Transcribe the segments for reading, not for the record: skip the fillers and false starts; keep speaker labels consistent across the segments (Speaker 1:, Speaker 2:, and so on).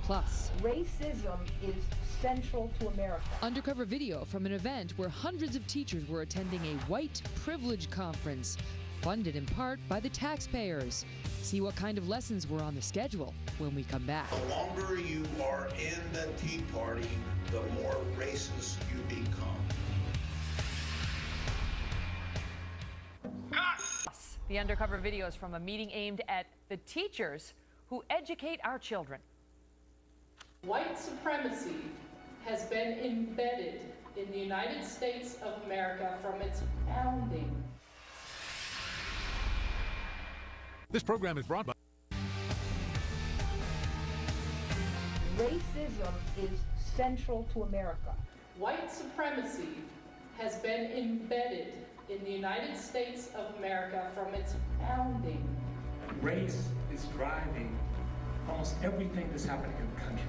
Speaker 1: Plus,
Speaker 2: racism is central to America.
Speaker 1: Undercover video from an event where hundreds of teachers were attending a white privilege conference, funded in part by the taxpayers. See what kind of lessons were on the schedule when we come back.
Speaker 3: The longer you are in the Tea Party, the more racist you become.
Speaker 4: The undercover videos from a meeting aimed at the teachers who educate our children.
Speaker 5: White supremacy has been embedded in the United States of America from its founding.
Speaker 6: This program is brought by.
Speaker 2: Racism is central to America.
Speaker 5: White supremacy has been embedded in the United States of America from its founding.
Speaker 7: Race is driving almost everything that's happening in the country.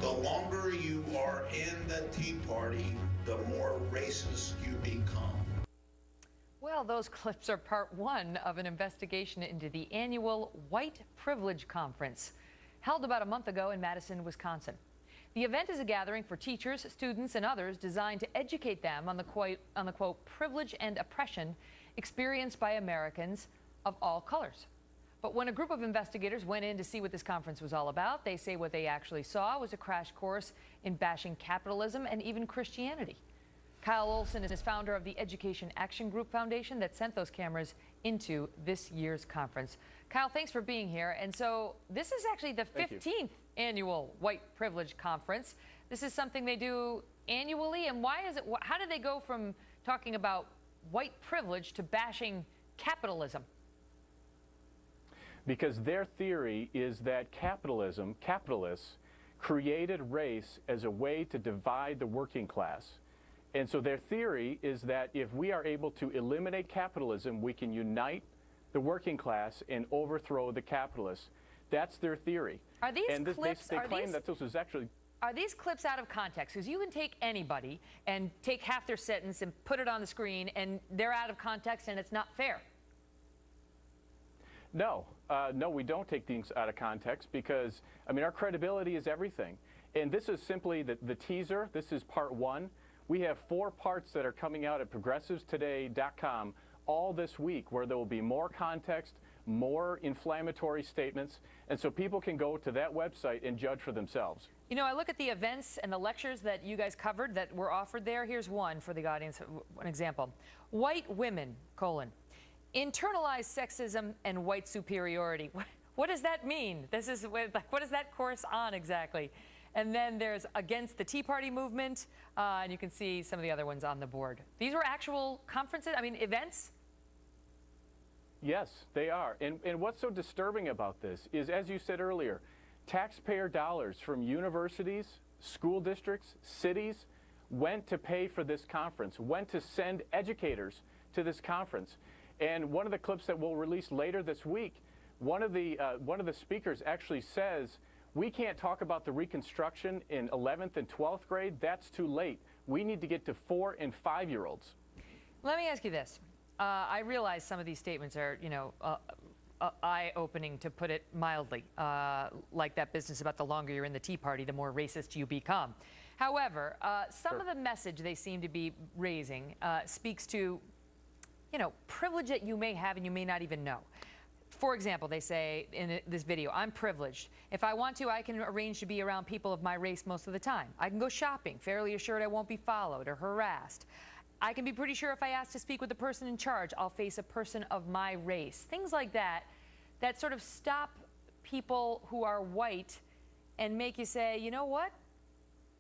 Speaker 3: The longer you are in the Tea Party, the more racist you become.
Speaker 4: Well, those clips are part one of an investigation into the annual White Privilege Conference held about a month ago in Madison, Wisconsin. The event is a gathering for teachers, students, and others designed to educate them on the quote, privilege and oppression experienced by Americans of all colors. But when a group of investigators went in to see what this conference was all about, they say what they actually saw was a crash course in bashing capitalism and even Christianity. Kyle Olson is founder of the Education Action Group Foundation that sent those cameras into this year's conference. Kyle, thanks for being here. And so this is actually the 15th annual White Privilege Conference. This is something they do annually. And why is it? How did they go from talking about white privilege to bashing capitalism?
Speaker 8: Because their theory is that capitalists created race as a way to divide the working class. And so their theory is that if we are able to eliminate capitalism, we can unite the working class and overthrow the capitalists. That's their theory.
Speaker 4: Are these
Speaker 8: and
Speaker 4: clips?
Speaker 8: They claim that this was actually.
Speaker 4: Are these clips out of context? Because you can take anybody and take half their sentence and put it on the screen, and they're out of context, and it's not fair.
Speaker 8: No, no, we don't take things out of context because, I mean, our credibility is everything. And this is simply the teaser. This is part one. We have 4 parts that are coming out at progressivestoday.com all this week where there will be more context, more inflammatory statements, and so people can go to that website and judge for themselves.
Speaker 4: You know, I look at the events and the lectures that you guys covered that were offered there. Here's one for the audience, an example. White women, internalized sexism and white superiority. What does that mean? This is what is that course on exactly? And then there's against the Tea Party movement, and you can see some of the other ones on the board. These were actual conferences, events?
Speaker 8: Yes, they are. And what's so disturbing about this is, as you said earlier, taxpayer dollars from universities, school districts, cities went to pay for this conference, went to send educators to this conference. And one of the clips that we'll release later this week, one of the speakers actually says, we can't talk about the Reconstruction in 11th and 12th grade. That's too late. We need to get to 4- and 5-year-olds.
Speaker 4: Let me ask you this. I realize some of these statements are, eye-opening, to put it mildly, like that business about the longer you're in the Tea Party, the more racist you become. However, some of the message they seem to be raising speaks to, privilege that you may have and you may not even know. For example, they say in this video, I'm privileged. If I want to, I can arrange to be around people of my race most of the time. I can go shopping, fairly assured I won't be followed or harassed. I can be pretty sure if I ask to speak with the person in charge, I'll face a person of my race. Things like that, that sort of stop people who are white and make you say, you know what?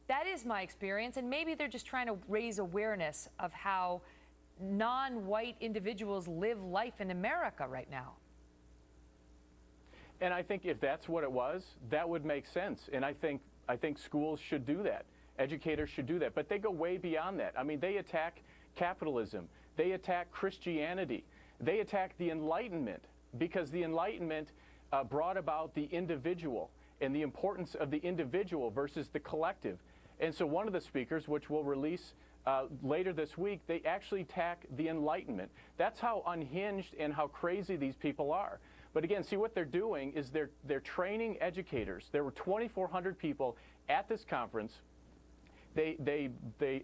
Speaker 4: That is my experience, and maybe they're just trying to raise awareness of how non-white individuals live life in America right now.
Speaker 8: And I think if that's what it was, that would make sense. And I think schools should do that. Educators should do that. But they go way beyond that. I mean, they attack capitalism. They attack Christianity. They attack the Enlightenment, because the Enlightenment brought about the individual and the importance of the individual versus the collective. And so one of the speakers, which we'll release later this week, they actually attack the Enlightenment. That's how unhinged and how crazy these people are. But again, see what they're doing is they're training educators. There were 2,400 people at this conference. They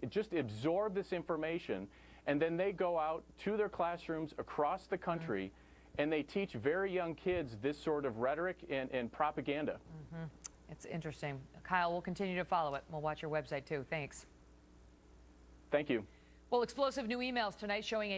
Speaker 8: just absorb this information, and then they go out to their classrooms across the country, and they teach very young kids this sort of rhetoric and propaganda.
Speaker 4: It's interesting. Kyle, we'll continue to follow it. We'll watch your website too. Thanks.
Speaker 8: Thank you.
Speaker 4: Well, explosive new emails tonight showing a